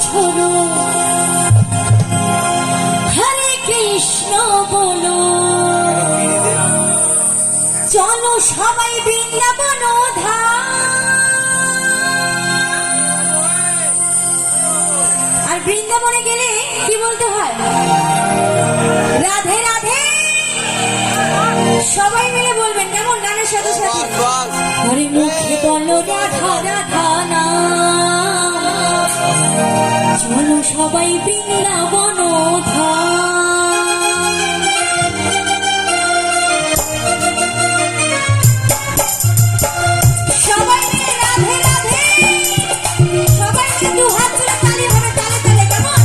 ছোড়ো হরে কৃষ্ণ বলো চলো সবাই বৃন্দাবন আর বৃন্দাবনে গেলে কি বলতে হয় রাধে রাধে সবাই মিলে বলবেন কেমন গানের সাথে সাথে হরে মুখে বলো রাধা রাধা না চলো সবাই বৃন্দাবন সবাই মিলে রাধে রাধে সবাই মিলে দু হাত তুলে তালি হবে তালে তালে কেমন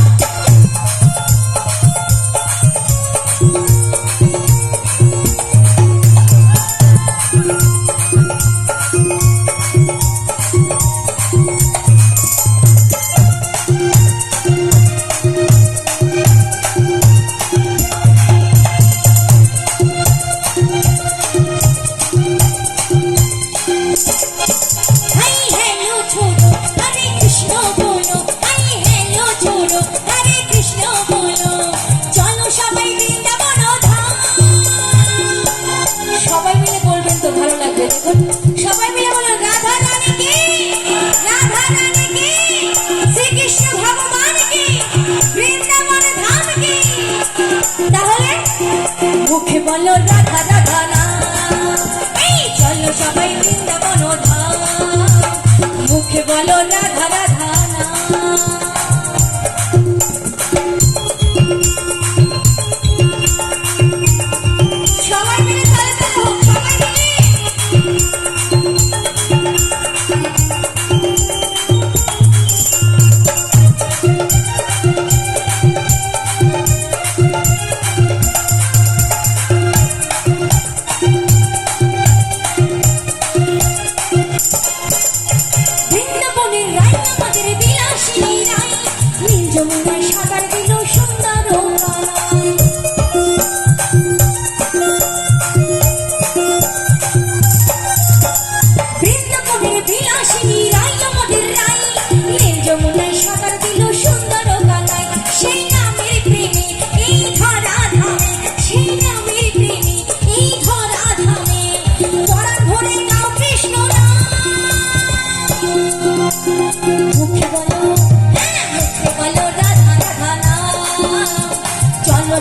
সবাই মিলে বলো রাধা রানী কি শ্রীকৃষ্ণ ভগবান কি বৃন্দাবন ধাম কি তাহলে মুখে বলো রাধা রাধা না এই চলো সবাই বৃন্দাবন ধাম মুখে বলো রাধা রাধা না সবাই মিলে তালে তালে হোক সবাই মিলে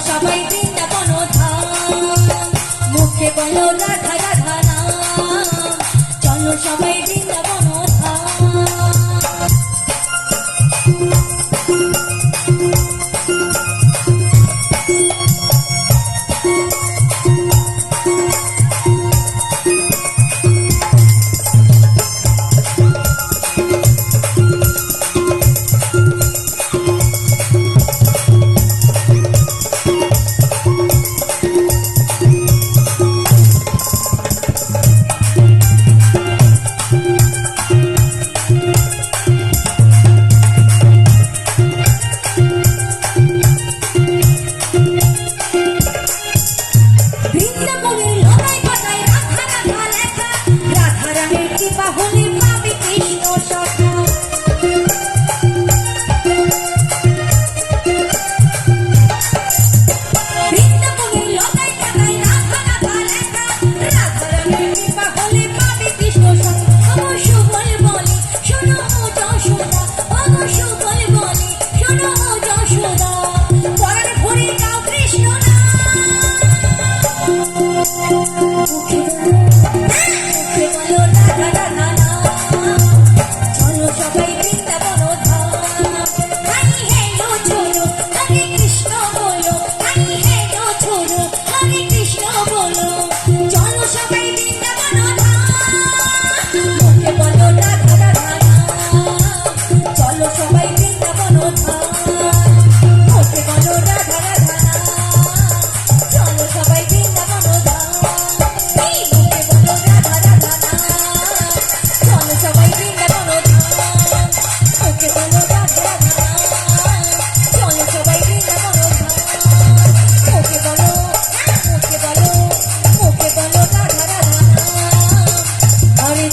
সবাই বৃন্দাবন ধাম মুখে বলো রাধা রাধা নাম চলো সবাই বৃন্দাবন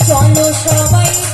চলো সবাই